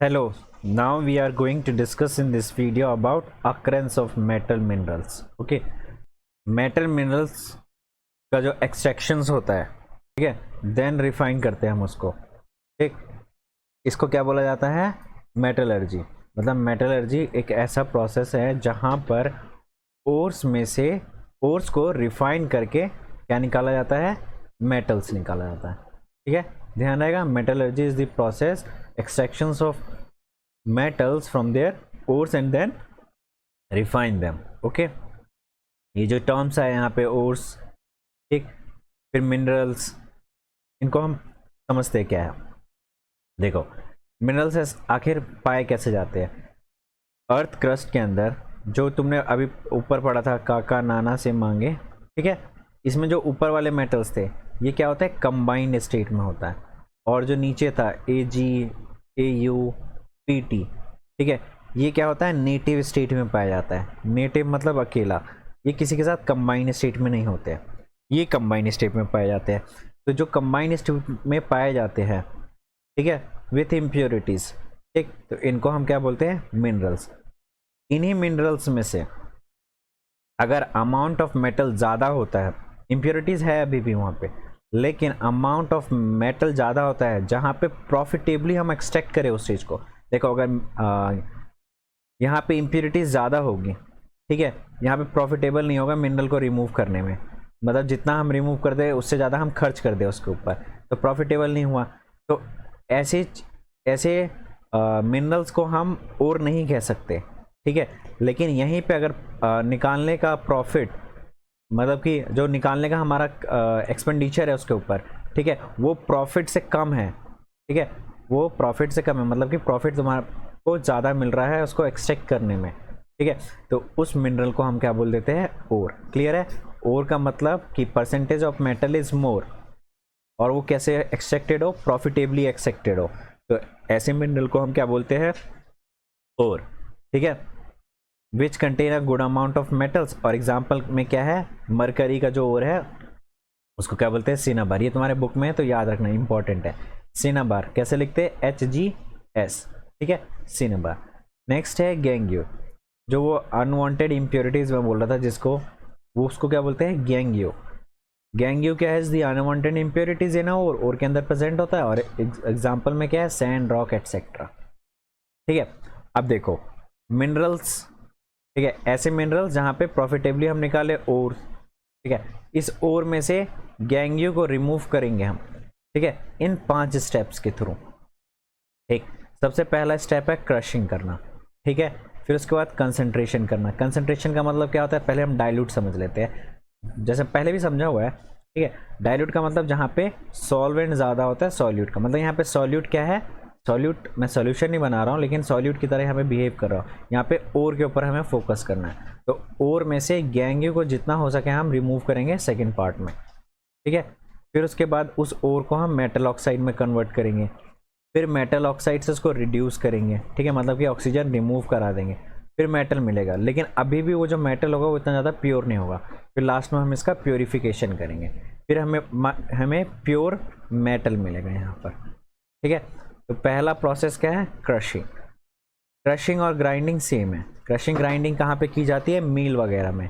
Hello, now we are going to discuss in this video about occurrence of metal minerals. Okay, metal minerals का जो extractions होता है, ठीक है, then refine करते हैं हम उसको, ठीक। इसको क्या बोला जाता है? मेटलर्जी। मतलब मेटलर्जी एक ऐसा प्रोसेस है जहाँ पर ओर्स में से ओर्स को रिफाइन करके क्या निकाला जाता है? मेटल्स निकाला जाता है, ठीक है। ध्यान रहेगा, metallurgy is the process extractions of metals from their ores and then refine them. Okay, ये जो टर्म्स है यहाँ पे ओर्स, ठीक, फिर मिनरल्स, इनको हम समझते हैं क्या है। देखो, मिनरल्स आखिर पाए कैसे जाते हैं? अर्थ क्रस्ट के अंदर जो तुमने अभी ऊपर पढ़ा था, काका नाना से मांगे, ठीक है, इसमें जो ऊपर वाले मेटल्स थे ये क्या होता है? कंबाइंड स्टेट में होता है। और जो नीचे था Ag, Au, Pt, ठीक है, ये क्या होता है? नेटिव स्टेट में पाया जाता है। नेटिव मतलब अकेला, ये किसी के साथ कंबाइंड स्टेट में नहीं होते हैं, ये कंबाइंड स्टेट में पाए जाते हैं। तो जो कंबाइंड स्टेट में पाए जाते हैं, ठीक है, विथ इम्प्योरिटीज, ठीक, तो इनको हम क्या बोलते हैं? मिनरल्स। इन्हीं मिनरल्स में से अगर अमाउंट ऑफ मेटल ज़्यादा होता है, इम्प्योरिटीज़ है अभी भी वहाँ पे, लेकिन अमाउंट ऑफ मेटल ज़्यादा होता है जहाँ पे प्रॉफिटेबली हम एक्सट्रैक्ट करें उस चीज़ को। देखो, अगर यहाँ पे इम्प्योरिटीज़ ज़्यादा होगी, ठीक है, यहाँ पे प्रॉफिटेबल नहीं होगा मिनरल को रिमूव करने में। मतलब जितना हम रिमूव कर दे उससे ज़्यादा हम खर्च कर दे उसके ऊपर, तो प्रॉफिटेबल नहीं हुआ। तो ऐसे ऐसे मिनरल्स को हम और नहीं कह सकते, ठीक है। लेकिन यहीं पे अगर निकालने का प्रॉफिट, मतलब कि जो निकालने का हमारा एक्सपेंडिचर है उसके ऊपर, ठीक है, वो प्रॉफिट से कम है, ठीक है, वो प्रॉफिट से कम है, मतलब कि प्रॉफिट तुम्हारा को ज़्यादा मिल रहा है उसको एक्सट्रैक्ट करने में, ठीक है, तो उस मिनरल को हम क्या बोल देते हैं? ओर। क्लियर है? ओर का मतलब कि percentage of metal is more, और वो कैसे एक्सट्रैक्टेड हो? प्रॉफिटेबली एक्सट्रैक्टेड हो। तो ऐसे मिनरल को हम क्या बोलते हैं? ओर, ठीक है, which contain a good amount of metals. और एग्जाम्पल में क्या है? मरकरी का जो ओर है उसको क्या बोलते हैं? सिनाबार। ये तुम्हारे बुक में है तो याद रखना, इंपॉर्टेंट है। सिनाबार कैसे लिखते हैं? HGS, ठीक है, सिनाबार। नेक्स्ट है गैंगियो, जो वो अनवांटेड इम्प्योरिटीज में बोल रहा था जिसको, वो उसको क्या बोलते हैं? गैंगियो। गैंगियो क्या है? दी अनवांटेड इम्प्योरिटीज है ना, और के अंदर प्रेजेंट होता है। और एग्जाम्पल में क्या है? सैंड, रॉक, एटसेट्रा, ठीक है। अब देखो, मिनरल्स, ठीक है, ऐसे मिनरल्स जहाँ पे प्रॉफिटेबली हम निकाले ओर, ठीक है, इस ओर में से गैंगियो को रिमूव करेंगे हम, ठीक है, इन 5 स्टेप्स के थ्रू। ठीक, सबसे पहला स्टेप है क्रशिंग करना, ठीक है, फिर उसके बाद कंसंट्रेशन करना। कंसंट्रेशन का मतलब क्या होता है? पहले हम डाइल्यूट समझ लेते हैं, जैसे पहले भी समझा हुआ है, ठीक है। डाइल्यूट का मतलब जहाँ पे सॉल्वेंट ज़्यादा होता है। सॉल्यूट का मतलब यहाँ पे सॉल्यूट क्या है? सॉल्यूट, मैं सॉल्यूशन नहीं बना रहा हूँ, लेकिन सॉल्यूट की तरह हमें बिहेव कर रहा हूँ। यहाँ पे ओर के ऊपर हमें फोकस करना है। तो ओर में से गैंगियो को जितना हो सके हम रिमूव करेंगे सेकेंड पार्ट में, ठीक है। फिर उसके बाद उस ओर को हम मेटल ऑक्साइड में कन्वर्ट करेंगे, फिर मेटल ऑक्साइड से उसको रिड्यूस करेंगे, ठीक है, मतलब कि ऑक्सीजन रिमूव करा देंगे, फिर मेटल मिलेगा। लेकिन अभी भी वो जो मेटल होगा वो इतना ज़्यादा प्योर नहीं होगा। फिर लास्ट में हम इसका प्योरीफिकेशन करेंगे, फिर हमें प्योर मेटल मिलेगा यहाँ पर, ठीक है। तो पहला प्रोसेस क्या है? क्रशिंग। क्रशिंग और ग्राइंडिंग सेम है। क्रशिंग ग्राइंडिंग कहाँ पे की जाती है? मील वगैरह में,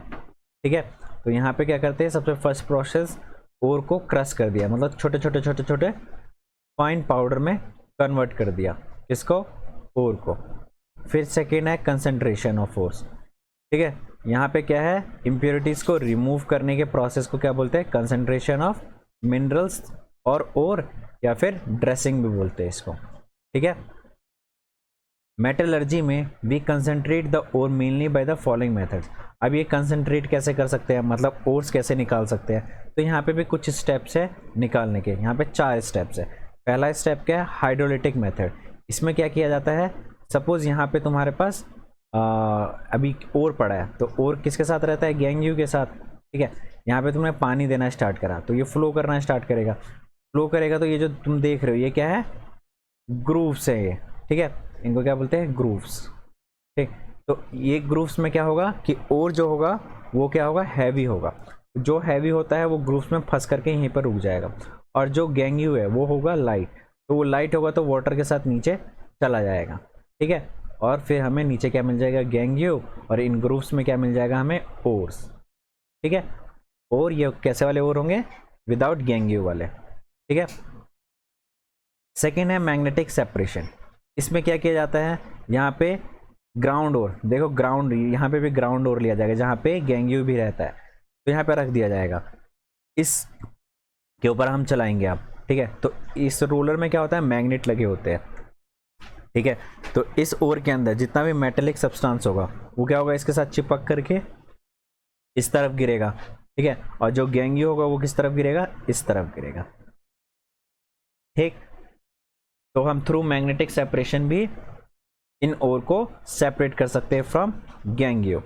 ठीक है। तो यहाँ पे क्या करते हैं? सबसे फर्स्ट प्रोसेस, ओर को क्रश कर दिया, मतलब छोटे छोटे छोटे छोटे फाइन पाउडर में कन्वर्ट कर दिया। किसको? ओर को। फिर सेकेंड है कंसंट्रेशन ऑफ ओर्स, ठीक है। यहाँ पे क्या है? इम्प्योरिटीज को रिमूव करने के प्रोसेस को क्या बोलते हैं? कंसंट्रेशन ऑफ मिनरल्स और ओर, या फिर ड्रेसिंग भी बोलते हैं इसको, ठीक है। मेटलर्जी में we concentrate the ore mainly by the following methods. अब ये कंसंट्रेट कैसे कर सकते हैं, मतलब ओर्स कैसे निकाल सकते हैं? तो यहाँ पे भी कुछ स्टेप्स है निकालने के। यहाँ पे 4 स्टेप्स है। पहला स्टेप क्या है? Hydrolytic method. इसमें क्या किया जाता है? सपोज यहाँ पे तुम्हारे पास अभी ओर पड़ा है, तो ओर किसके साथ रहता है? गैंगियो के साथ, ठीक है। यहाँ पे तुमने पानी देना स्टार्ट करा तो ये फ्लो करना स्टार्ट करेगा। फ्लो करेगा तो ये जो तुम देख रहे हो ये क्या है? ग्रूव्स है ये, ठीक है, इनको क्या बोलते हैं? ग्रूव्स, ठीक। तो ये ग्रूव्स में क्या होगा कि ओर जो होगा वो क्या होगा? हैवी होगा। जो हैवी होता है वो ग्रूव्स में फंस करके यहीं पर रुक जाएगा। और जो गैंगियो है वो होगा लाइट, तो वो लाइट होगा तो वाटर के साथ नीचे चला जाएगा, ठीक है। और फिर हमें नीचे क्या मिल जाएगा, गैंगियो, और इन ग्रुप्स में क्या मिल जाएगा हमें, ओर्स, ठीक है। और ये कैसे वाले ओर होंगे, विदाउट गैंगियो वाले, ठीक है। सेकेंड है मैग्नेटिक सेपरेशन। इसमें क्या किया जाता है, यहाँ पे ग्राउंड ओर, देखो ग्राउंड, यहाँ पे भी ग्राउंड ओर लिया जाएगा जहाँ पे गैंगियो भी रहता है, तो यहाँ पे रख दिया जाएगा, इस के ऊपर हम चलाएंगे आप, ठीक है। तो इस रोलर में क्या होता है, मैग्नेट लगे होते हैं, ठीक है। तो इस ओर के अंदर जितना भी मेटेलिक सब्सटेंस होगा वो क्या होगा, इसके साथ चिपक करके इस तरफ गिरेगा, ठीक है। और जो गैंगियो होगा वो किस तरफ गिरेगा, इस तरफ गिरेगा, ठीक। तो हम थ्रू मैग्नेटिक सेपरेशन भी इन ओर को सेपरेट कर सकते हैं फ्रॉम गैंगियो।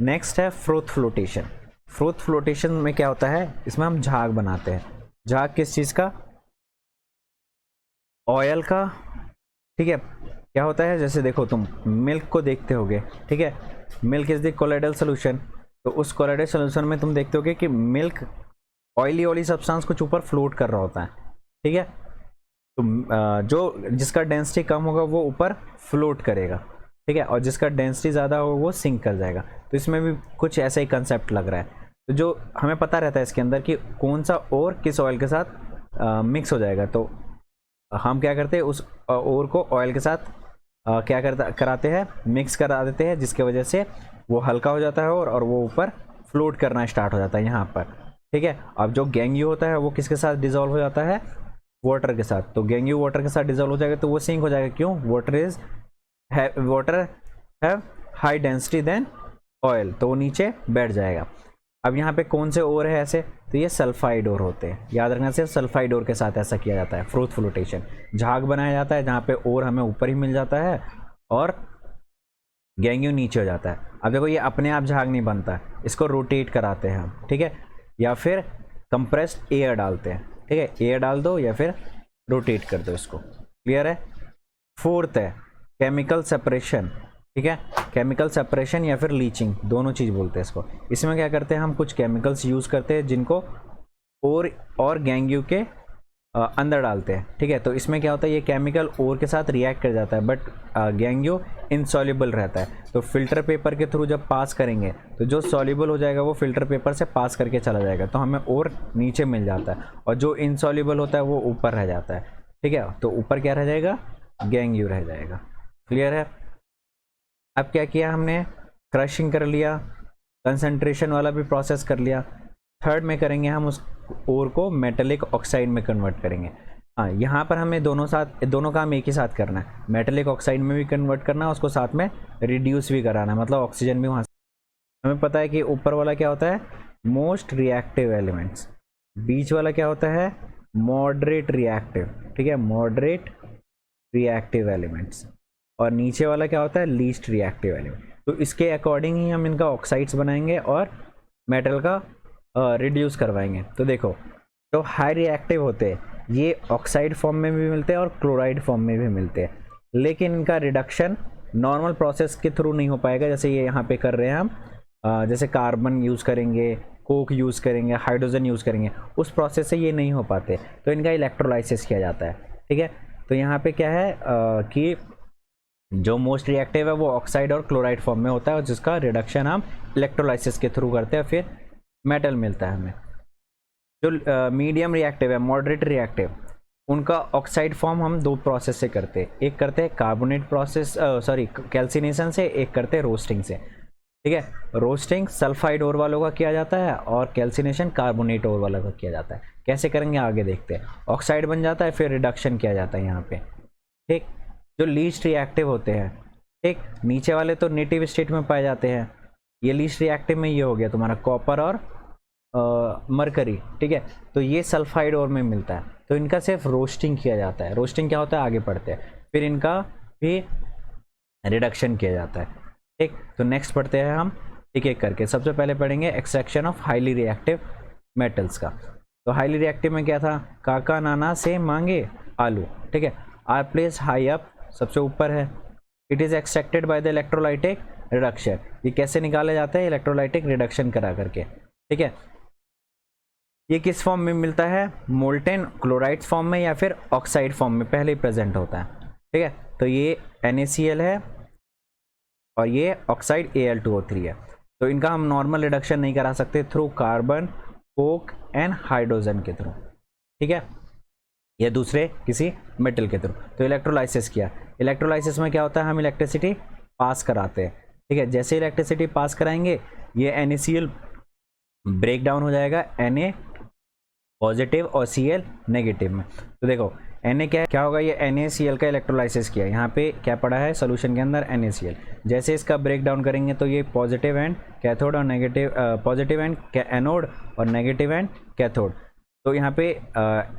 नेक्स्ट है फ्रोथ फ्लोटेशन। फ्रोथ फ्लोटेशन में क्या होता है, इसमें हम झाग बनाते हैं। झाग किस चीज का, ऑयल का, ठीक है। क्या होता है, जैसे देखो तुम मिल्क को देखते होगे, ठीक है, milk is the colloidal solution. तो उस कोलोइडल सोल्यूशन में तुम देखते होगे कि मिल्क ऑयली सब्सटेंस कुछ ऊपर फ्लोट कर रहा होता है, ठीक है। तो जो जिसका डेंसिटी कम होगा वो ऊपर फ्लोट करेगा, ठीक है, और जिसका डेंसिटी ज़्यादा होगा वो सिंक कर जाएगा। तो इसमें भी कुछ ऐसा ही कंसेप्ट लग रहा है। तो जो हमें पता रहता है इसके अंदर कि कौन सा और किस ऑयल के साथ मिक्स हो जाएगा, तो हम क्या करते हैं, उस और को ऑयल के साथ क्या कराते हैं, मिक्स करा देते हैं, जिसके वजह से वो हल्का हो जाता है और वो ऊपर फ्लोट करना स्टार्ट हो जाता है यहाँ पर, ठीक है। अब जो गैंगियो होता है वो किसके साथ डिजोल्व हो जाता है, वाटर के साथ। तो गैंगियो वाटर के साथ डिजोल्व हो जाएगा तो वो सिंक हो जाएगा, क्यों, water have high density than oil, तो वो नीचे बैठ जाएगा। अब यहाँ पे कौन से ओर है ऐसे, तो ये सल्फाइड ओर होते हैं, याद रखना, सिर्फ सल्फाइड ओर के साथ ऐसा किया जाता है फ्रोथ फ्लोटेशन। झाग बनाया जाता है जहाँ पे ओर हमें ऊपर ही मिल जाता है और गैंगियो नीचे हो जाता है। अब देखो ये अपने आप झाग नहीं बनता, इसको रोटेट कराते हैं हम, ठीक है, या फिर कंप्रेस्ड एयर डालते हैं, ठीक है, एयर डाल दो या फिर रोटेट कर दो इसको, क्लियर है। फोर्थ है केमिकल सेपरेशन, ठीक है, केमिकल सेपरेशन या फिर लीचिंग, दोनों चीज़ बोलते हैं इसको। इसमें क्या करते हैं, हम कुछ केमिकल्स यूज़ करते हैं जिनको और गैंगियो के अंदर डालते हैं, ठीक है। तो इसमें क्या होता है, ये केमिकल ओर के साथ रिएक्ट कर जाता है, बट गैंगियो इनसॉल्युबल रहता है। तो फिल्टर पेपर के थ्रू जब पास करेंगे तो जो सॉल्युबल हो जाएगा वो फिल्टर पेपर से पास करके चला जाएगा, तो हमें और नीचे मिल जाता है, और जो इनसॉल्युबल होता है वो ऊपर रह जाता है, ठीक है। तो ऊपर क्या रह जाएगा, गैंगियो रह जाएगा, क्लियर है। अब क्या किया हमने, क्रशिंग कर लिया, कंसंट्रेशन वाला भी प्रोसेस कर लिया। थर्ड में करेंगे हम उस ओर को मेटेलिक ऑक्साइड में कन्वर्ट करेंगे। हाँ, यहाँ पर हमें दोनों काम एक ही साथ करना है, मेटेलिक ऑक्साइड में भी कन्वर्ट करना है, उसको साथ में रिड्यूस भी कराना है, मतलब ऑक्सीजन भी वहाँ से। हमें पता है कि ऊपर वाला क्या होता है, मोस्ट रिएक्टिव एलिमेंट्स, बीच वाला क्या होता है, मॉडरेट रिएक्टिव, ठीक है, मॉडरेट रिएक्टिव एलिमेंट्स, और नीचे वाला क्या होता है, लीस्ट रिएक्टिव एलिमेंट। तो इसके अकॉर्डिंग ही हम इनका ऑक्साइड्स बनाएंगे और मेटल का रिड्यूस करवाएंगे। तो देखो जो हाई रिएक्टिव होते हैं ये ऑक्साइड फॉर्म में भी मिलते हैं और क्लोराइड फॉर्म में भी मिलते हैं, लेकिन इनका रिडक्शन नॉर्मल प्रोसेस के थ्रू नहीं हो पाएगा, जैसे ये यहाँ पे कर रहे हैं हम, जैसे कार्बन यूज़ करेंगे, कोक यूज़ करेंगे, हाइड्रोजन यूज़ करेंगे, उस प्रोसेस से ये नहीं हो पाते, तो इनका इलेक्ट्रोलाइसिस किया जाता है, ठीक है। तो यहाँ पे क्या है कि जो मोस्ट रिएक्टिव है वो ऑक्साइड और क्लोराइड फॉर्म में होता है, और जिसका रिडक्शन हम इलेक्ट्रोलाइसिस के थ्रू करते हैं, फिर मेटल मिलता है हमें। जो मीडियम रिएक्टिव है, मॉडरेट रिएक्टिव, उनका ऑक्साइड फॉर्म हम दो प्रोसेस से करते हैं, एक करते हैं कार्बोनेट प्रोसेस, कैल्सिनेशन से, एक करते हैं रोस्टिंग से, ठीक है। रोस्टिंग सल्फाइड ओर वालों का किया जाता है और कैल्सिनेशन कार्बोनेट ओर वालों का किया जाता है। कैसे करेंगे आगे देखते हैं। ऑक्साइड बन जाता है, फिर रिडक्शन किया जाता है यहाँ पे, ठीक। जो लीस्ट रिएक्टिव होते हैं, ठीक, नीचे वाले तो नेटिव स्टेट में पाए जाते हैं, ये लीस्ट रिएक्टिव में ये हो गया तुम्हारा कॉपर और मरकरी, ठीक है। तो ये सल्फाइड ओर में मिलता है, तो इनका सिर्फ रोस्टिंग किया जाता है। रोस्टिंग क्या होता है, आगे पढ़ते हैं, फिर इनका भी रिडक्शन किया जाता है, ठीक। तो नेक्स्ट पढ़ते हैं हम एक एक करके। सबसे पहले पढ़ेंगे extraction of highly reactive metals का। तो हाईली रिएक्टिव में क्या था, काका नाना से मांगे आलू, ठीक है। आर प्लेस हाई अप, सबसे ऊपर है। It is extracted by the electrolytic reduction, ये कैसे निकाले जाते हैं, इलेक्ट्रोलाइटिक रिडक्शन करा करके, ठीक है। ये किस फॉर्म में मिलता है, मोल्टेन क्लोराइड फॉर्म में या फिर ऑक्साइड फॉर्म में पहले ही प्रेजेंट होता है, ठीक है, तो ये NaCl है और ये ऑक्साइड Al2O3 है। तो इनका हम नॉर्मल रिडक्शन नहीं करा सकते through carbon, Coke and hydrogen के थ्रू, ठीक है, या दूसरे किसी मेटल के थ्रू। तो इलेक्ट्रोलाइसिस किया, इलेक्ट्रोलाइसिस में क्या होता है, हम इलेक्ट्रिसिटी पास कराते हैं, ठीक है। जैसे इलेक्ट्रिसिटी पास कराएंगे ये NaCl ब्रेक डाउन हो जाएगा Na पॉजिटिव और Cl नेगेटिव में। तो देखो Na क्या होगा, ये NaCl का इलेक्ट्रोलाइसिस किया, यहाँ पे क्या पड़ा है सोल्यूशन के अंदर NaCl। जैसे इसका ब्रेक डाउन करेंगे तो ये पॉजिटिव एंड कैथोड और नेगेटिव, पॉजिटिव एंड एनोड और नेगेटिव एंड कैथोड। तो यहाँ पे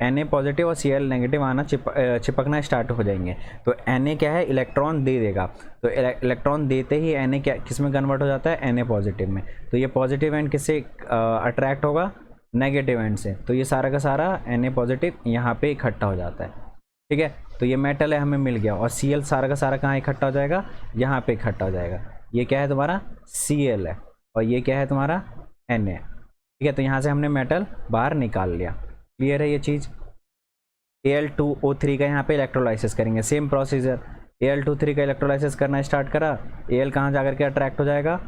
Na पॉजिटिव और Cl नेगेटिव आना चिपकना स्टार्ट हो जाएंगे। तो Na क्या है, इलेक्ट्रॉन दे देगा, तो इलेक्ट्रॉन देते ही Na क्या किस में कन्वर्ट हो जाता है, Na पॉजिटिव में। तो ये पॉजिटिव एंड किससे अट्रैक्ट होगा, नेगेटिव एंड से। तो ये सारा का सारा Na पॉजिटिव यहाँ पे इकट्ठा हो जाता है, ठीक है। तो ये मेटल है, हमें मिल गया। और Cl सारा का सारा कहाँ इकट्ठा हो जाएगा, यहाँ पे इकट्ठा हो जाएगा। ये क्या है तुम्हारा Cl है और ये क्या है तुम्हारा Na, ठीक है। तो यहाँ से हमने मेटल बाहर निकाल लिया। क्लियर है ये चीज़। Al2O3 का यहाँ पे इलेक्ट्रोलाइसिस करेंगे, सेम प्रोसीजर। Al2O3 का इलेक्ट्रोलाइसिस करना स्टार्ट करा, Al कहाँ जाकर के अट्रैक्ट हो जाएगा,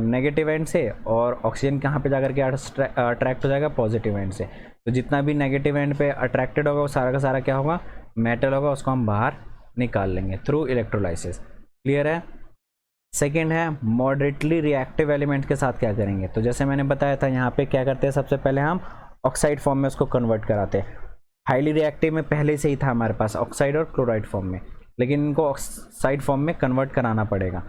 नेगेटिव एंड से, और ऑक्सीजन कहाँ पे जाकर के अट्रैक्ट हो जाएगा, पॉजिटिव एंड से। तो जितना भी नेगेटिव एंड पे अट्रैक्टेड होगा वो सारा का सारा क्या होगा, मेटल होगा, उसको हम बाहर निकाल लेंगे थ्रू इलेक्ट्रोलाइसिस। क्लियर है। सेकेंड है मॉडरेटली रिएक्टिव एलिमेंट के साथ क्या करेंगे। तो जैसे मैंने बताया था, यहाँ पे क्या करते हैं, सबसे पहले हम ऑक्साइड फॉर्म में उसको कन्वर्ट कराते हैं। हाईली रिएक्टिव में पहले से ही था हमारे पास ऑक्साइड और क्लोराइड फॉर्म में, लेकिन इनको ऑक्साइड फॉर्म में कन्वर्ट कराना पड़ेगा,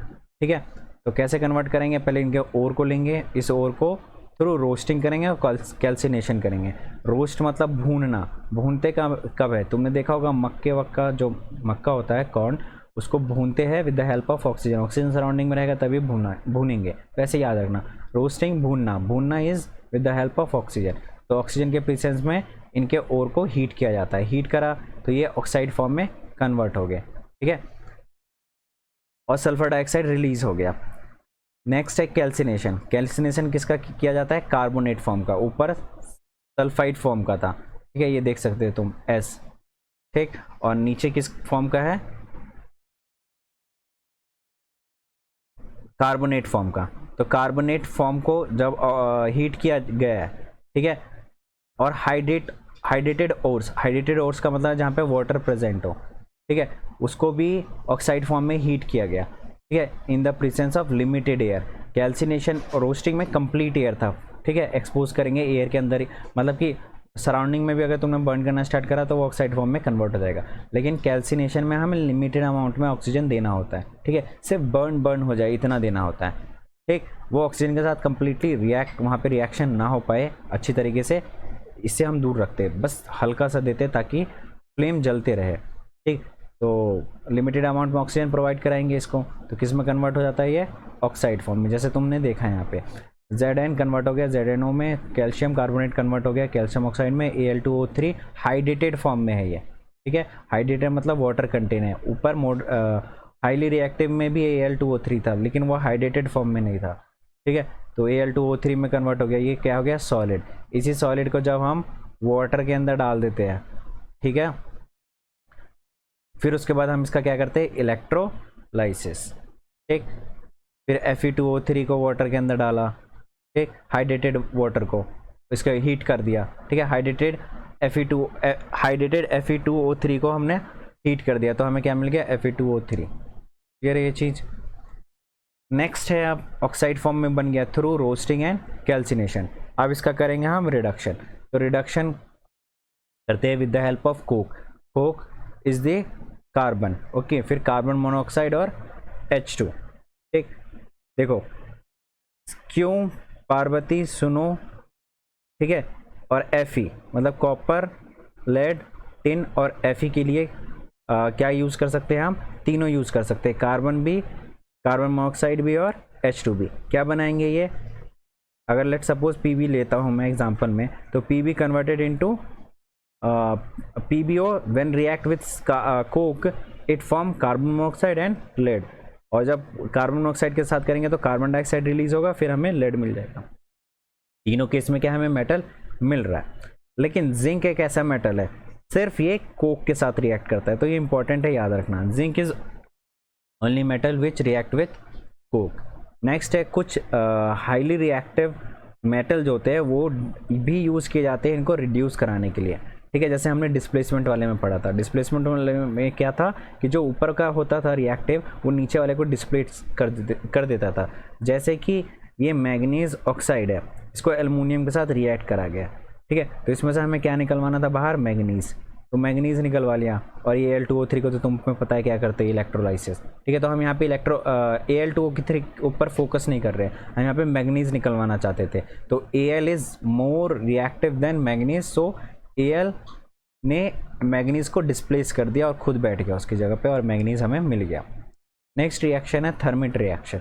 ठीक है। तो कैसे कन्वर्ट करेंगे, पहले इनके ओर को लेंगे, इस ओर को थ्रू रोस्टिंग करेंगे और कैल्सिनेशन करेंगे। रोस्ट मतलब भूनना, भूनते कब है, तुमने देखा होगा मक्के वक्का, जो मक्का होता है कॉर्न, उसको भूनते हैं with the help of oxygen. Oxygen surrounding में रहेगा तभी भूनेंगे, वैसे याद रखना। रोस्टिंग भूनना, भूनना is with the help of oxygen. तो ऑक्सीजन के प्रेजेंस में इनके ओर को हीट किया जाता है, हीट करा तो ये ऑक्साइड फॉर्म में कन्वर्ट हो गए, ठीक है, और सल्फर डाइऑक्साइड रिलीज हो गया। नेक्स्ट है कैल्सिनेशन। कैल्सिनेशन किसका किया जाता है, कार्बोनेट फॉर्म का, ऊपर सल्फाइड फॉर्म का था, ठीक है, ये देख सकते हो तुम S, ठीक, और नीचे किस फॉर्म का है, कार्बोनेट फॉर्म का। तो कार्बोनेट फॉर्म को जब हीट किया गया है, ठीक है, और हाइड्रेटेड ओर्स का मतलब जहाँ पे वाटर प्रेजेंट हो, ठीक है, उसको भी ऑक्साइड फॉर्म में हीट किया गया, ठीक है, in the presence of limited air. Calcination roasting में कंप्लीट एयर था, ठीक है, एक्सपोज करेंगे एयर के अंदर ही, मतलब कि सराउंडिंग में भी अगर तुमने बर्न करना स्टार्ट करा तो वो ऑक्साइड फॉर्म में कन्वर्ट हो जाएगा। लेकिन कैल्सिनेशन में हमें लिमिटेड अमाउंट में ऑक्सीजन देना होता है, ठीक है, सिर्फ बर्न हो जाए इतना देना होता है, ठीक। वो ऑक्सीजन के साथ कंप्लीटली वहाँ पे रिएक्शन ना हो पाए अच्छी तरीके से, इससे हम दूर रखते हैं, बस हल्का सा देते ताकि फ्लेम जलते रहे, ठीक। तो लिमिटेड अमाउंट में ऑक्सीजन प्रोवाइड कराएंगे इसको, तो किस में कन्वर्ट हो जाता है, ये ऑक्साइड फॉर्म में, जैसे तुमने देखा है यहाँ पे Zn कन्वर्ट हो गया, ZnO में कैल्शियम कार्बोनेट कन्वर्ट हो गया कैल्शियम ऑक्साइड में, Al2O3 हाइड्रेटेड फॉर्म में है ये, ठीक है। हाइड्रेटेड मतलब वाटर कंटेन है। ऊपर हाईली रिएक्टिव में भी Al2O3 था, लेकिन वो हाइड्रेटेड फॉर्म में नहीं था, ठीक है। तो Al2O3 में कन्वर्ट हो गया, ये क्या हो गया, सॉलिड। इसी सॉलिड को जब हम वाटर के अंदर डाल देते हैं, ठीक है, फिर उसके बाद हम इसका क्या करते हैं, इलेक्ट्रोलाइसिस, ठीक। फिर Fe2O3 को वाटर के अंदर डाला, ठीक, हाइड्रेटेड वाटर को इसका हीट कर दिया, ठीक है, हाइड्रेटेड Fe2O3 को हमने हीट कर दिया, तो हमें क्या मिल गया, Fe2O3। क्लियर है ये चीज़। नेक्स्ट है अब ऑक्साइड फॉर्म में बन गया थ्रू रोस्टिंग एंड कैल्सिनेशन। अब इसका करेंगे हम रिडक्शन। तो रिडक्शन करते हैं with the help of Coke. Coke is the carbon, okay, फिर कार्बन मोनोऑक्साइड और H2, ठीक। देखो क्यों, पार्वती सुनो, ठीक है, और Fe मतलब कॉपर, लेड, टिन और Fe के लिए क्या यूज़ कर सकते हैं हम, तीनों यूज़ कर सकते हैं, कार्बन भी, कार्बन मोनोऑक्साइड भी और H2 भी। क्या बनाएंगे ये, अगर लेट सपोज Pb लेता हूँ मैं एग्जांपल में, तो Pb converted into PbO when react with coke it form carbon monoxide and lead. और जब कार्बन मोनोऑक्साइड के साथ करेंगे तो कार्बन डाइऑक्साइड रिलीज होगा, फिर हमें लेड मिल जाएगा। तीनों केस में क्या हमें मेटल मिल रहा है। लेकिन जिंक एक ऐसा मेटल है सिर्फ ये कोक के साथ रिएक्ट करता है, तो ये इंपॉर्टेंट है, याद रखना। Zinc is only metal which react with Coke. Next है कुछ हाईली रिएक्टिव मेटल जो होते हैं वो भी यूज़ किए जाते हैं इनको रिड्यूस कराने के लिए, ठीक है। जैसे हमने डिस्प्लेसमेंट वाले में पढ़ा था, डिस्प्लेसमेंट वाले में क्या था कि जो ऊपर का होता था रिएक्टिव वो नीचे वाले को डिस्प्लेस कर देता था। जैसे कि ये मैग्नीज ऑक्साइड है, इसको एल्युमिनियम के साथ रिएक्ट करा गया, ठीक है। तो इसमें से हमें क्या निकलवाना था बाहर, मैग्नीज, तो मैग्नीज निकलवा लिया। और ये Al2O3 को तो तुम्हें पता है क्या करते हैं, इलेक्ट्रोलाइसिस, ठीक है। तो हम यहाँ पे Al2O3 ऊपर फोकस नहीं कर रहे हैं, हम यहाँ पे मैग्नीज निकलवाना चाहते थे। तो Al is more reactive than manganese, so Al ने मैग्नीज को डिस्प्लेस कर दिया और खुद बैठ गया उसकी जगह पे और मैग्नीज हमें मिल गया। नेक्स्ट रिएक्शन है थर्मिट रिएक्शन।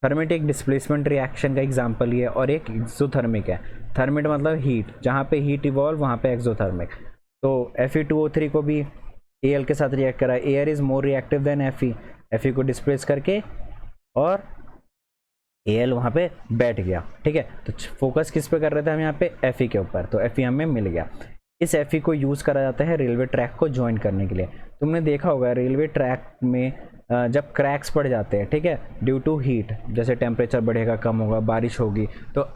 थर्मिट एक डिस्प्लेसमेंट रिएक्शन का एग्जांपल ही है और एक एक्सोथर्मिक है। थर्मिट मतलब हीट, जहाँ पे हीट इवॉल्व वहाँ पे एक्सोथर्मिक। तो Fe2O3 को भी Al के साथ रिएक्ट करा, air is more reactive than Fe, Fe को डिस्प्लेस करके और Al वहाँ पे बैठ गया, ठीक है। तो फोकस किस पे कर रहे थे हम यहाँ पे, Fe के ऊपर, तो Fe हमें मिल गया। इस Fe को यूज़ करा जाता है रेलवे ट्रैक को ज्वाइन करने के लिए। तुमने देखा होगा रेलवे ट्रैक में जब क्रैक्स पड़ जाते हैं, ठीक है, ड्यू टू हीट, जैसे टेम्परेचर बढ़ेगा, कम होगा, बारिश होगी, तो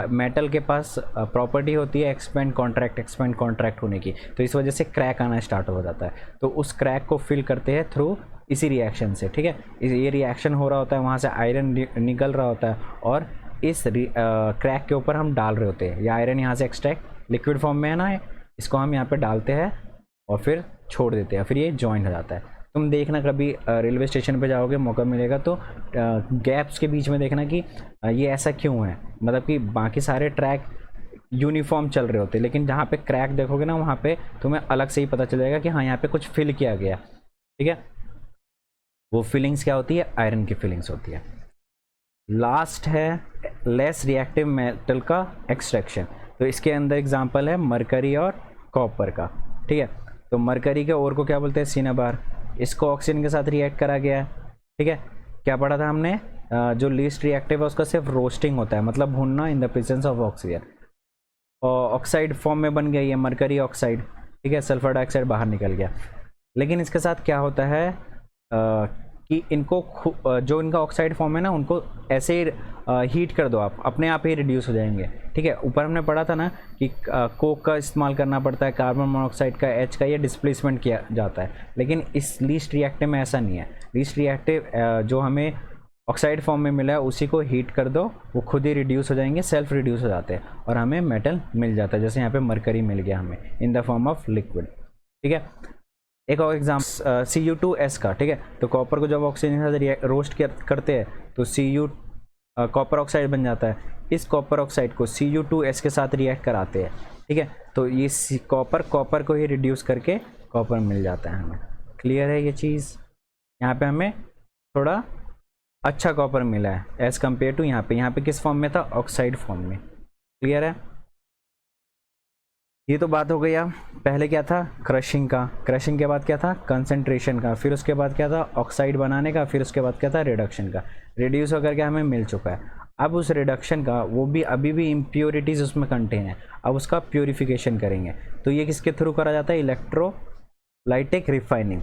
मेटल के पास प्रॉपर्टी होती है एक्सपेंड कॉन्ट्रैक्ट होने की, तो इस वजह से क्रैक आना स्टार्ट हो जाता है। तो उस क्रैक को फिल करते हैं थ्रू इसी रिएक्शन से, ठीक है। ये रिएक्शन हो रहा होता है, वहाँ से आयरन निकल रहा होता है और इस क्रैक के ऊपर हम डाल रहे होते हैं। ये आयरन यहाँ से एक्सट्रैक्ट लिक्विड फॉर्म में है ना, इसको हम यहाँ पे डालते हैं और फिर छोड़ देते हैं, फिर ये जॉइन हो जाता है। तुम देखना कभी रेलवे स्टेशन पे जाओगे, मौका मिलेगा तो गैप्स के बीच में देखना कि ये ऐसा क्यों है, मतलब कि बाकी सारे ट्रैक यूनिफॉर्म चल रहे होते हैं, लेकिन जहाँ पे क्रैक देखोगे ना वहाँ पे तुम्हें अलग से ही पता चल जाएगा कि हाँ यहाँ पे कुछ फिल किया गया, ठीक है। वो फीलिंग्स क्या होती है, आयरन की फीलिंग्स होती है। लास्ट है लेस रिएक्टिव मेटल का एक्सट्रैक्शन। तो इसके अंदर एग्जांपल है मरकरी और कॉपर का, ठीक है। तो मरकरी के ओर को क्या बोलते हैं, सिनेबार, इसको ऑक्सीजन के साथ रिएक्ट करा गया है, ठीक है। क्या पढ़ा था हमने, जो लीस्ट रिएक्टिव है उसका सिर्फ रोस्टिंग होता है, मतलब भूनना in the presence of oxygen, और ऑक्साइड फॉर्म में बन गया ये मरकरी ऑक्साइड, ठीक है। सल्फर डाइऑक्साइड बाहर निकल गया। लेकिन इसके साथ क्या होता है कि इनको जो इनका ऑक्साइड फॉर्म है ना, उनको ऐसे ही हीट कर दो आप, अपने आप ही रिड्यूस हो जाएंगे, ठीक है। ऊपर हमने पढ़ा था ना कि कोक का इस्तेमाल करना पड़ता है, कार्बन मोनोऑक्साइड का, H का, ये डिस्प्लेसमेंट किया जाता है। लेकिन इस लीस्ट रिएक्टिव में ऐसा नहीं है। लीस्ट रिएक्टिव जो हमें ऑक्साइड फॉर्म में मिला है उसी को हीट कर दो, वो खुद ही रिड्यूस हो जाएंगे, सेल्फ रिड्यूस हो जाते हैं और हमें मेटल मिल जाता है। जैसे यहाँ पे मरकरी मिल गया हमें in the form of liquid, ठीक है। एक और एग्जाम्पल Cu2S का, ठीक है। तो कॉपर को जब ऑक्सीजन के साथ रोस्ट करते हैं तो Cu कॉपर ऑक्साइड बन जाता है। इस कॉपर ऑक्साइड को Cu2S के साथ रिएक्ट कराते हैं, ठीक है। तो ये कॉपर को ही रिड्यूस करके कॉपर मिल जाता है हमें। क्लियर है ये चीज़? यहाँ पे हमें थोड़ा अच्छा कॉपर मिला है एज़ कम्पेयर टू यहाँ पे किस फॉर्म में था, ऑक्साइड फॉर्म में। क्लियर है? ये तो बात हो गई। अब पहले क्या था, क्रशिंग का, क्रशिंग के बाद क्या था, कंसंट्रेशन का, फिर उसके बाद क्या था, ऑक्साइड बनाने का, फिर उसके बाद क्या था, रिडक्शन का। रिड्यूस होकर के हमें मिल चुका है। अब उस रिडक्शन का वो भी अभी भी इम्प्योरिटीज़ उसमें कंटेन है, अब उसका प्योरीफिकेशन करेंगे। तो ये किसके थ्रू करा जाता है, इलेक्ट्रोलाइटिक रिफाइनिंग।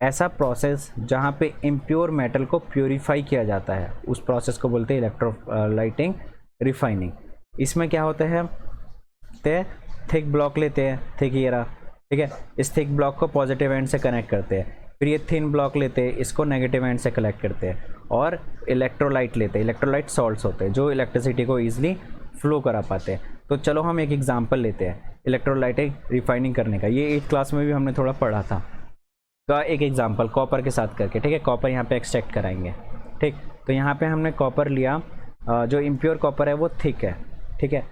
ऐसा प्रोसेस जहाँ पे इम्प्योर मेटल को प्योरीफाई किया जाता है, उस प्रोसेस को बोलते हैं इलेक्ट्रोलाइटिक रिफाइनिंग। इसमें क्या होता है, थिक ब्लॉक लेते हैं, थिक ये रहा, ठीक है। इस थिक ब्लॉक को पॉजिटिव एंड से कनेक्ट करते हैं, फिर ये थिन ब्लॉक लेते हैं, इसको नेगेटिव एंड से कलेक्ट करते हैं, और इलेक्ट्रोलाइट लेते हैं। इलेक्ट्रोलाइट सॉल्ट्स होते हैं जो इलेक्ट्रिसिटी को ईजिली फ्लो करा पाते हैं। तो चलो हम एक एग्जांपल लेते हैं इलेक्ट्रोलाइटिक रिफाइनिंग करने का। ये 8th क्लास में भी हमने थोड़ा पढ़ा था। का एक एग्जांपल कॉपर के साथ करके, ठीक है। कॉपर यहाँ पे एक्सट्रैक्ट कराएंगे, ठीक। तो यहाँ पे हमने कॉपर लिया, जो इम्प्योर कॉपर है वो थिक है, ठीक है।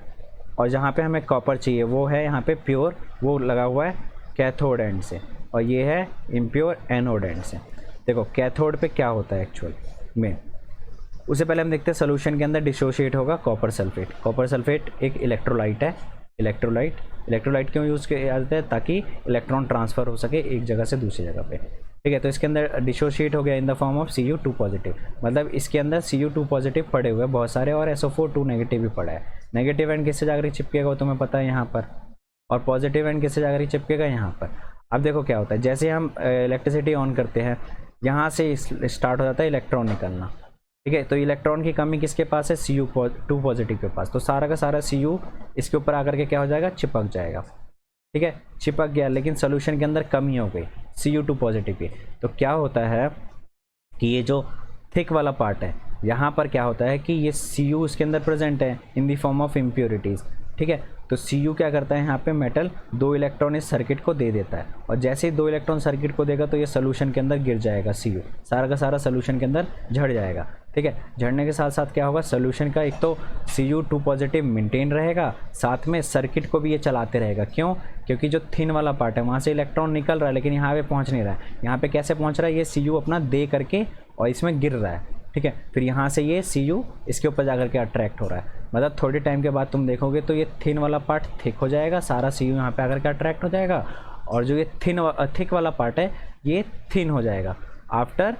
और जहाँ पे हमें कॉपर चाहिए वो है यहाँ पे प्योर, वो लगा हुआ है कैथोड एंड से, और ये है इम्प्योर एनोड एंड से। देखो कैथोड पे क्या होता है एक्चुअल में, उससे पहले हम देखते हैं सोल्यूशन के अंदर डिसोशिएट होगा कॉपर सल्फेट। कॉपर सल्फेट एक इलेक्ट्रोलाइट है। इलेक्ट्रोलाइट क्यों यूज़ किया जाता है, ताकि इलेक्ट्रॉन ट्रांसफ़र हो सके एक जगह से दूसरी जगह पे, ठीक है। तो इसके अंदर डिसोशिएट हो गया in the form of Cu2 positive, मतलब इसके अंदर Cu2 पॉजिटिव पड़े हुए बहुत सारे, और SO4 2 नेगेटिव भी पड़ा है। नेगेटिव एंड किससे जाकर चिपकेगा वो तुम्हें पता है यहाँ पर, और पॉजिटिव एंड किससे जाकर चिपकेगा, यहाँ पर। अब देखो क्या होता है, जैसे हम इलेक्ट्रिसिटी ऑन करते हैं, यहाँ से स्टार्ट हो जाता है इलेक्ट्रॉन निकलना, ठीक है। तो इलेक्ट्रॉन की कमी किसके पास है, Cu2 पॉजिटिव के पास। तो सारा का सारा Cu इसके ऊपर आकर के क्या हो जाएगा, चिपक जाएगा, ठीक है। चिपक गया, लेकिन सोल्यूशन के अंदर कमी हो गई Cu2 पॉजिटिव की। तो क्या होता है कि ये जो थिक वाला पार्ट है, यहाँ पर क्या होता है कि ये Cu इसके अंदर प्रेजेंट है in the form of impurities, ठीक है। तो Cu क्या करता है, यहाँ पे मेटल 2 इलेक्ट्रॉन इस सर्किट को दे देता है, और जैसे ही 2 इलेक्ट्रॉन सर्किट को देगा तो ये सोल्यूशन के अंदर गिर जाएगा, Cu सारा का सारा सोल्यूशन के अंदर झड़ जाएगा, ठीक है। झड़ने के साथ साथ क्या होगा, सोल्यूशन का एक तो Cu2 पॉजिटिव मेंटेन रहेगा, साथ में सर्किट को भी ये चलाते रहेगा। क्यों, क्योंकि जो थिन वाला पार्ट है वहाँ से इलेक्ट्रॉन निकल रहा है, लेकिन यहाँ पे पहुँच नहीं रहा है। यहाँ पे कैसे पहुँच रहा है, ये Cu अपना दे करके और इसमें गिर रहा है, ठीक है। फिर यहाँ से ये Cu इसके ऊपर जाकर के अट्रैक्ट हो रहा है, मतलब थोड़ी टाइम के बाद तुम देखोगे तो ये थिन वाला पार्ट थिक हो जाएगा, सारा Cu यहाँ पे आकर के अट्रैक्ट हो जाएगा, और जो ये थिक वाला पार्ट है ये थिन हो जाएगा आफ्टर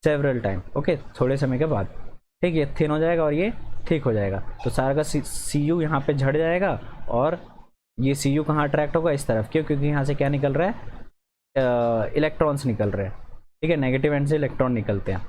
सेवरल टाइम, ओके, थोड़े समय के बाद, ठीक। ये थिन हो जाएगा और ये थिक हो जाएगा। तो सारा का Cu यहाँ पे झड़ जाएगा, और ये Cu कहाँ अट्रैक्ट होगा, इस तरफ। क्यों, क्योंकि यहाँ से क्या निकल रहा है, इलेक्ट्रॉन्स निकल रहे हैं, ठीक है। नेगेटिव एंड से इलेक्ट्रॉन निकलते हैं,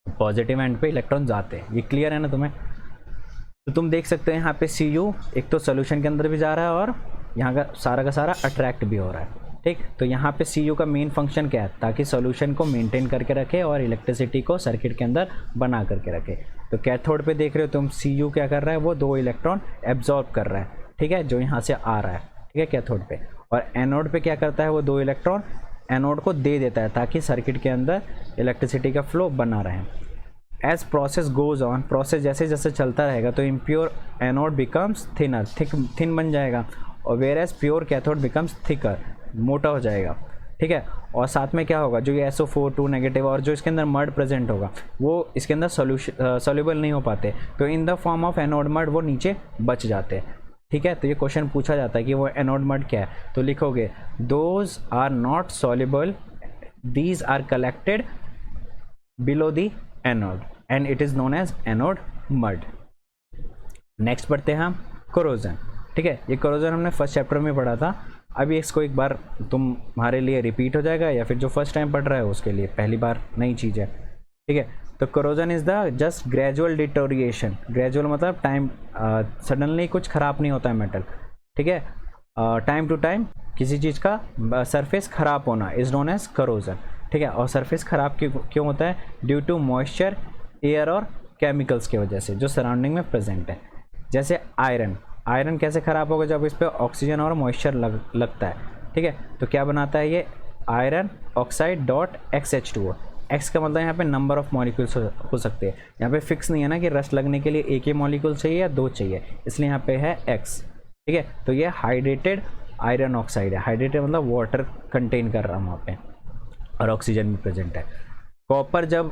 पॉजिटिव एंड पे इलेक्ट्रॉन जाते हैं। ये क्लियर है ना तुम्हें। तो तुम देख सकते हैं यहाँ पे Cu एक तो सोल्यूशन के अंदर भी जा रहा है और यहाँ का सारा अट्रैक्ट भी हो रहा है, ठीक। तो यहाँ पे Cu का मेन फंक्शन क्या है, ताकि सोल्यूशन को मेंटेन करके रखे और इलेक्ट्रिसिटी को सर्किट के अंदर बना करके रखे। तो कैथोड पे देख रहे हो तुम, Cu क्या कर रहा है, वो 2 इलेक्ट्रॉन एब्जॉर्ब कर रहा है, ठीक है, जो यहाँ से आ रहा है, ठीक है, कैथोड पे। और एनोड पे क्या करता है, वो 2 इलेक्ट्रॉन एनोड को दे देता है, ताकि सर्किट के अंदर इलेक्ट्रिसिटी का फ्लो बना रहे। As process goes on, process जैसे जैसे चलता रहेगा तो impure anode becomes thinner, thin बन जाएगा, और whereas pure cathode becomes thicker, मोटा हो जाएगा, ठीक है। और साथ में क्या होगा, जो ये SO4 नेगेटिव और जो इसके अंदर मड प्रेजेंट होगा वो इसके अंदर सोल्यूबल नहीं हो पाते, तो in the form of anode mud वो नीचे बच जाते हैं, ठीक है। तो ये क्वेश्चन पूछा जाता है कि वो एनोड मड क्या है, तो लिखोगे those are not soluble, these are collected below the anode and it is known as anode mud. Next पढ़ते हैं हम कोरोजन, ठीक है। ये कोरोजन हमने फर्स्ट चैप्टर में पढ़ा था, अभी इसको एक बार तुम्हारे लिए रिपीट हो जाएगा, या फिर जो फर्स्ट टाइम पढ़ रहा है उसके लिए पहली बार नई चीज़ है, ठीक है। तो corrosion is the just gradual deterioration, gradual मतलब टाइम, सडनली कुछ ख़राब नहीं होता है मेटल, ठीक है। टाइम टू टाइम किसी चीज़ का सरफेस ख़राब होना इज नोन एज कोरोजन, ठीक है। और सरफेस ख़राब क्यों होता है, ड्यू टू मॉइस्चर, एयर और केमिकल्स की वजह से जो सराउंडिंग में प्रेजेंट है। जैसे आयरन कैसे ख़राब होगा, जब इस पर ऑक्सीजन और मॉइस्चर लगता है, ठीक है। तो क्या बनाता है ये iron oxide dot XH2O। X का मतलब यहाँ पे नंबर ऑफ मॉलिक्यूल्स हो सकते हैं, यहाँ पे फिक्स नहीं है ना कि रस्ट लगने के लिए एक ही मॉलिक्यूल चाहिए या 2 चाहिए, इसलिए यहाँ पे है X, ठीक है। तो ये हाइड्रेटेड आयरन ऑक्साइड है, हाइड्रेटेड मतलब वाटर कंटेन कर रहा हूँ वहाँ पे, और ऑक्सीजन भी प्रेजेंट है। कॉपर जब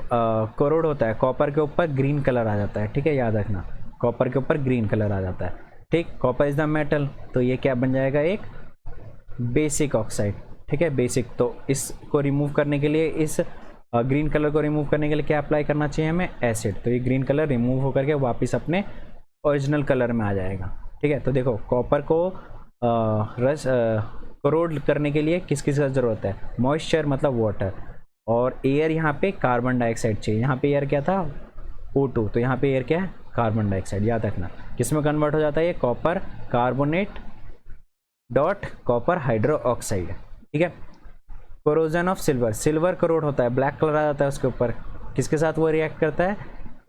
कोरोड होता है, कॉपर के ऊपर ग्रीन कलर आ जाता है, ठीक है, याद रखना, कॉपर के ऊपर ग्रीन कलर आ जाता है, ठीक। कॉपर इज द मेटल, तो ये क्या बन जाएगा, एक बेसिक ऑक्साइड, ठीक है, बेसिक। तो इसको रिमूव करने के लिए, इस ग्रीन कलर को रिमूव करने के लिए क्या अप्लाई करना चाहिए हमें, एसिड। तो ये ग्रीन कलर रिमूव होकर के वापस अपने ओरिजिनल कलर में आ जाएगा, ठीक है। तो देखो कॉपर को कोरोड करने के लिए किस किस का ज़रूरत है, मॉइस्चर मतलब वाटर, और एयर, यहाँ पे कार्बन डाइऑक्साइड चाहिए। यहाँ पे एयर क्या था, O2, तो यहाँ पे एयर क्या है, कार्बन डाइऑक्साइड। याद रखना किस में कन्वर्ट हो जाता है, ये copper carbonate dot copper hydro oxide, ठीक है। Corrosion of silver, silver corrode होता है, ब्लैक कलर आ जाता है उसके ऊपर, किसके साथ वो रिएक्ट करता है,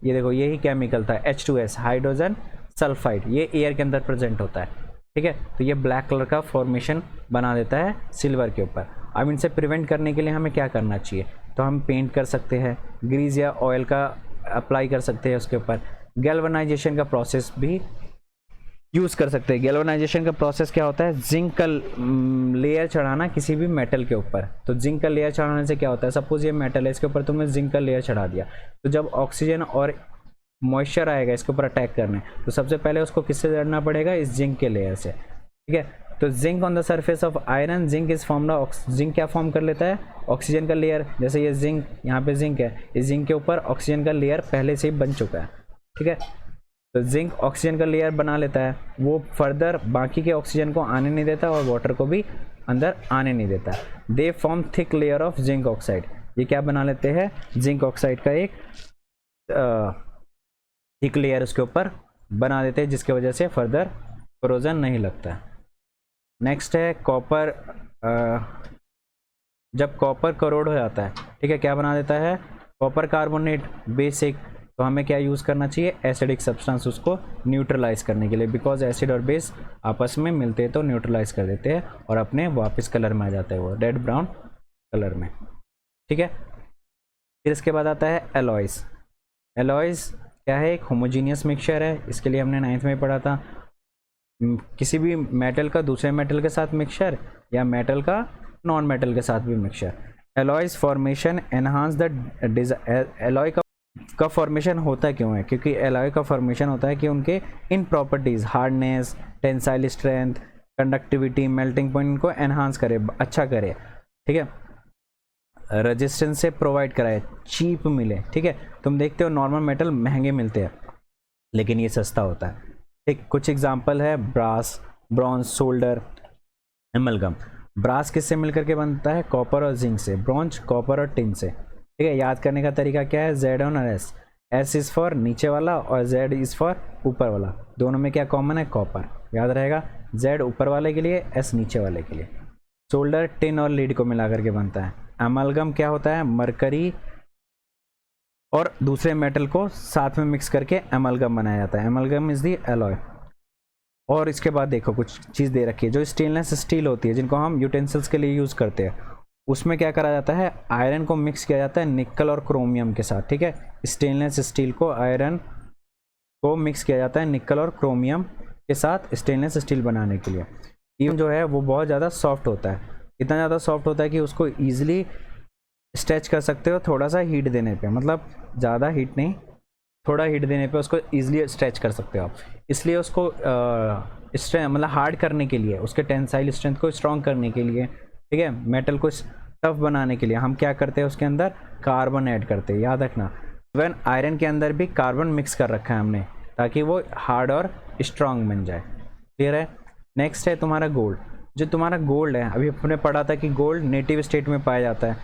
ये देखो यही केमिकल था H2S, हाइड्रोजन सल्फाइड, ये एयर के अंदर प्रेजेंट होता है, ठीक है। तो ये ब्लैक कलर का फॉर्मेशन बना देता है सिल्वर के ऊपर। अब इनसे प्रिवेंट करने के लिए हमें क्या करना चाहिए, तो हम पेंट कर सकते हैं, ग्रीस या ऑयल का अप्लाई कर सकते हैं उसके ऊपर, गैल्वेनाइजेशन का प्रोसेस भी यूज़ कर सकते हैं। गैल्वेनाइजेशन का प्रोसेस क्या होता है, जिंक का लेयर चढ़ाना किसी भी मेटल के ऊपर। तो जिंक का लेयर चढ़ाने से क्या होता है, सपोज ये मेटल है, इसके ऊपर तुमने जिंक का लेयर चढ़ा दिया, तो जब ऑक्सीजन और मॉइस्चर आएगा इसके ऊपर अटैक करने, तो सबसे पहले उसको किससे लड़ना पड़ेगा, इस जिंक के लेयर से, ठीक है। तो zinc on the surface of iron, zinc is formed, zinc क्या फॉर्म कर लेता है, ऑक्सीजन का लेयर। जैसे ये जिंक, यहाँ पे जिंक है, इस जिंक के ऊपर ऑक्सीजन का लेयर पहले से ही बन चुका है, ठीक है। तो जिंक ऑक्सीजन का लेयर बना लेता है, वो फर्दर बाकी के ऑक्सीजन को आने नहीं देता और वाटर को भी अंदर आने नहीं देता। They form thick layer of zinc oxide, ये क्या बना लेते हैं, जिंक ऑक्साइड का एक थिक लेयर उसके ऊपर बना देते हैं, जिसके वजह से फर्दर कोरोजन नहीं लगता है। नेक्स्ट है कॉपर। जब कॉपर करोड हो जाता है, ठीक है, क्या बना देता है, कॉपर कार्बोनेट बेसिक, तो हमें क्या यूज़ करना चाहिए, एसिडिक सब्सटेंस उसको न्यूट्रलाइज करने के लिए, बिकॉज एसिड और बेस आपस में मिलते हैं तो न्यूट्रलाइज कर देते हैं और अपने वापस कलर में आ जाता है, वो रेड ब्राउन कलर में, ठीक है। फिर इसके बाद आता है एलॉयज। एलॉयज क्या है, एक होमोजीनियस मिक्सचर है, इसके लिए हमने 9th में पढ़ा था। किसी भी मेटल का दूसरे मेटल के साथ मिक्सचर या मेटल का नॉन मेटल के साथ भी mixture. Alloys formation enhance the alloy का फॉर्मेशन होता क्यों है, क्योंकि एलॉय का फॉर्मेशन होता है कि उनके इन properties hardness, tensile strength, conductivity, melting point को एनहांस करे, अच्छा करे, ठीक है, रेजिस्टेंस से प्रोवाइड कराए, चीप मिले, ठीक है। तुम देखते हो नॉर्मल मेटल महंगे मिलते हैं लेकिन ये सस्ता होता है, ठीक। कुछ एग्जांपल है brass, bronze, solder, amalgam. Brass किससे मिलकर के बनता है, कॉपर और जिंक से। ब्रॉन्ज कॉपर और टिन से, ठीक है। याद करने का तरीका क्या है, जेड और एस। एस इज़ फॉर नीचे वाला और जेड इज़ फॉर ऊपर वाला, दोनों में क्या कॉमन है, कॉपर, याद रहेगा। जेड ऊपर वाले के लिए, एस नीचे वाले के लिए। सोल्डर टिन और लीड को मिला करके बनता है। एमलगम क्या होता है, मरकरी और दूसरे मेटल को साथ में मिक्स करके एमलगम बनाया जाता है। Amalgam is the alloy. और इसके बाद देखो कुछ चीज़ दे रखी है, जो स्टेनलेस स्टील होती है जिनको हम यूटेंसिल्स के लिए यूज़ करते हैं, उसमें क्या करा जाता है, आयरन को मिक्स किया जाता है निकल और क्रोमियम के साथ, ठीक है। स्टेनलेस स्टील को आयरन को मिक्स किया जाता है निकल और क्रोमियम के साथ स्टेनलेस स्टील बनाने के लिए। इवन जो है वो बहुत ज़्यादा सॉफ्ट होता है, इतना ज़्यादा सॉफ्ट होता है कि उसको ईजिली स्ट्रेच कर सकते हो थोड़ा सा हीट देने पे, मतलब ज़्यादा हीट नहीं, थोड़ा हीट देने पे उसको ईजिली स्ट्रेच कर सकते हो आप। इसलिए उसको मतलब हार्ड करने के लिए, उसके टेंसाइल स्ट्रेंथ को स्ट्रॉन्ग करने के लिए, ठीक है, मेटल को टफ बनाने के लिए हम क्या करते हैं, उसके अंदर कार्बन ऐड करते हैं, याद रखना। इवन आयरन के अंदर भी कार्बन मिक्स कर रखा है हमने ताकि वो हार्ड और स्ट्रॉन्ग बन जाए, क्लियर है। नेक्स्ट है तुम्हारा गोल्ड। जो तुम्हारा गोल्ड है, अभी हमने पढ़ा था कि गोल्ड नेटिव स्टेट में पाया जाता है,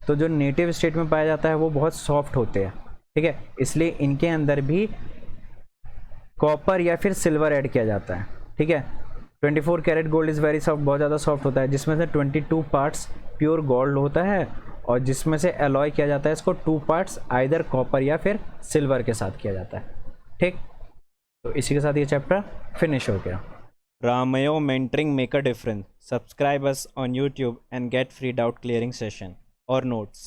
तो जो नेटिव स्टेट में पाया जाता है वो बहुत सॉफ्ट होते हैं, ठीक है, इसलिए इनके अंदर भी कॉपर या फिर सिल्वर ऐड किया जाता है, ठीक है। 24 carat gold is very soft, बहुत ज़्यादा सॉफ्ट होता है, जिसमें से 22 पार्ट्स प्योर गोल्ड होता है और जिसमें से एलॉय किया जाता है इसको 2 पार्ट्स आइदर कॉपर या फिर सिल्वर के साथ किया जाता है, ठीक। तो इसी के साथ ये चैप्टर फिनिश हो गया। Ramayo mentoring make a difference. Subscribe us on YouTube and get free doubt clearing session or notes.